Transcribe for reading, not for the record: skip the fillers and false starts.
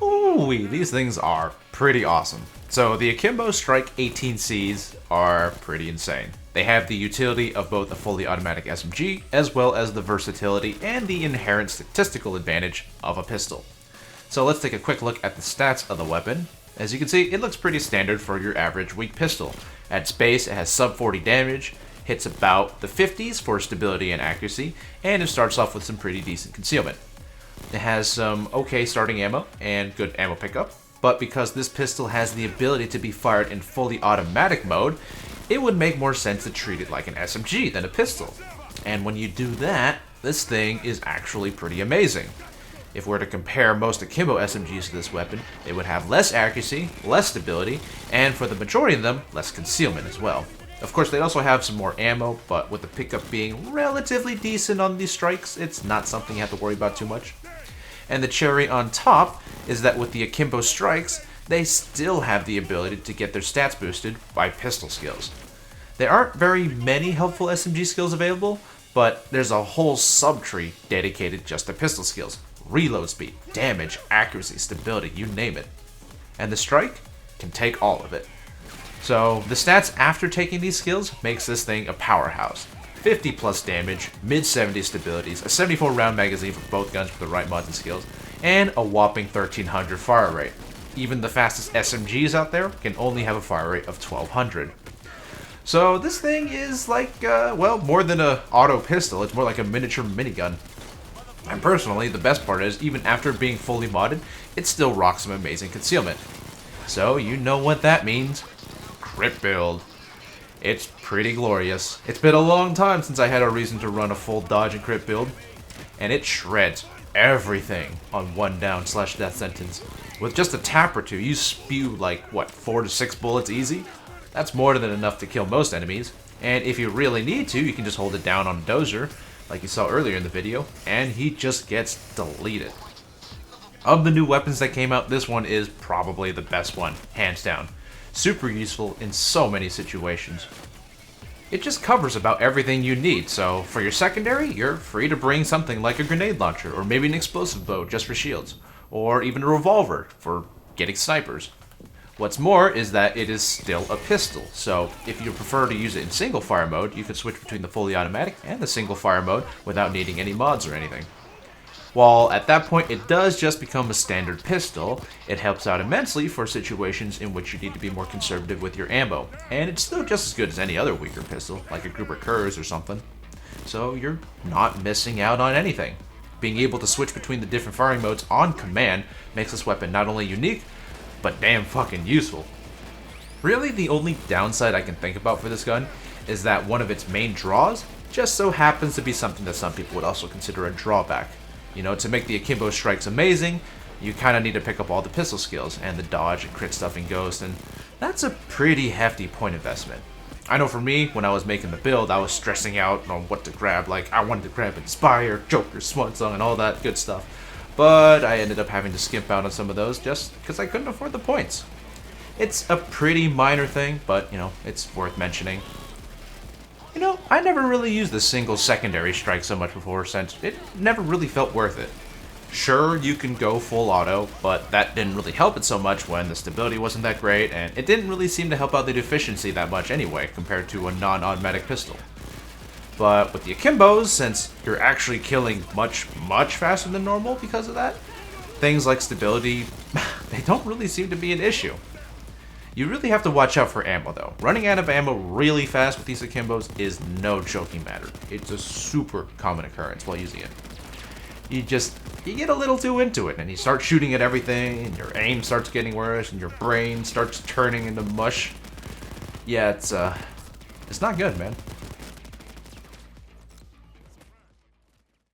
Ooh, these things are pretty awesome. So the Akimbo STRYK 18Cs are pretty insane. They have the utility of both a fully automatic SMG, as well as the versatility and the inherent statistical advantage of a pistol. So let's take a quick look at the stats of the weapon. As you can see, it looks pretty standard for your average weak pistol. At its base, it has sub 40 damage, hits about the 50s for stability and accuracy, and it starts off with some pretty decent concealment. It has some okay starting ammo and good ammo pickup, but because this pistol has the ability to be fired in fully automatic mode, it would make more sense to treat it like an SMG than a pistol. And when you do that, this thing is actually pretty amazing. If we were to compare most Akimbo SMGs to this weapon, they would have less accuracy, less stability, and for the majority of them, less concealment as well. Of course, they also have some more ammo, but with the pickup being relatively decent on these strikes, it's not something you have to worry about too much. And the cherry on top is that with the Akimbo STRYKs, they still have the ability to get their stats boosted by pistol skills. There aren't very many helpful SMG skills available, but there's a whole subtree dedicated just to pistol skills. Reload speed, damage, accuracy, stability, you name it. And the STRYK can take all of it. So the stats after taking these skills makes this thing a powerhouse. 50 plus damage, mid 70 stabilities, a 74 round magazine for both guns with the right mods and skills, and a whopping 1300 fire rate. Even the fastest SMGs out there can only have a fire rate of 1200. So this thing is like, well, more than an auto pistol, it's more like a miniature minigun. And personally, the best part is, even after being fully modded, it still rocks some amazing concealment. So you know what that means. Crit build. It's pretty glorious. It's been a long time since I had a reason to run a full dodge and crit build, and it shreds everything on one down / death sentence. With just a tap or two, you spew like, what, 4 to 6 bullets easy? That's more than enough to kill most enemies, and if you really need to, you can just hold it down on a dozer, like you saw earlier in the video, and he just gets deleted. Of the new weapons that came out, this one is probably the best one, hands down. Super useful in so many situations. It just covers about everything you need, so for your secondary, you're free to bring something like a grenade launcher, or maybe an explosive bow just for shields, or even a revolver for getting snipers. What's more is that it is still a pistol, so if you prefer to use it in single fire mode, you can switch between the fully automatic and the single fire mode without needing any mods or anything. While at that point it does just become a standard pistol, it helps out immensely for situations in which you need to be more conservative with your ammo, and it's still just as good as any other weaker pistol, like a Gruber Kurz or something. So you're not missing out on anything. Being able to switch between the different firing modes on command makes this weapon not only unique, but damn fucking useful. Really, the only downside I can think about for this gun is that one of its main draws just so happens to be something that some people would also consider a drawback. You know, to make the Akimbo STRYKs amazing, you kind of need to pick up all the pistol skills and the dodge and crit stuff in Ghost, and that's a pretty hefty point investment. I know for me, when I was making the build, I was stressing out on what to grab, like I wanted to grab Inspire, Joker, Swan Song, and all that good stuff. But I ended up having to skimp out on some of those just because I couldn't afford the points. It's a pretty minor thing, but, you know, it's worth mentioning. You know, I never really used the single secondary strike so much before, since it never really felt worth it. Sure, you can go full auto, but that didn't really help it so much when the stability wasn't that great, and it didn't really seem to help out the efficiency that much anyway, compared to a non-automatic pistol. But with the Akimbos, since you're actually killing much faster than normal because of that, things like stability, they don't really seem to be an issue. You really have to watch out for ammo though. Running out of ammo really fast with these Akimbos is no joking matter. It's a super common occurrence while using it. You get a little too into it and you start shooting at everything and your aim starts getting worse and your brain starts turning into mush. Yeah, it's not good, man.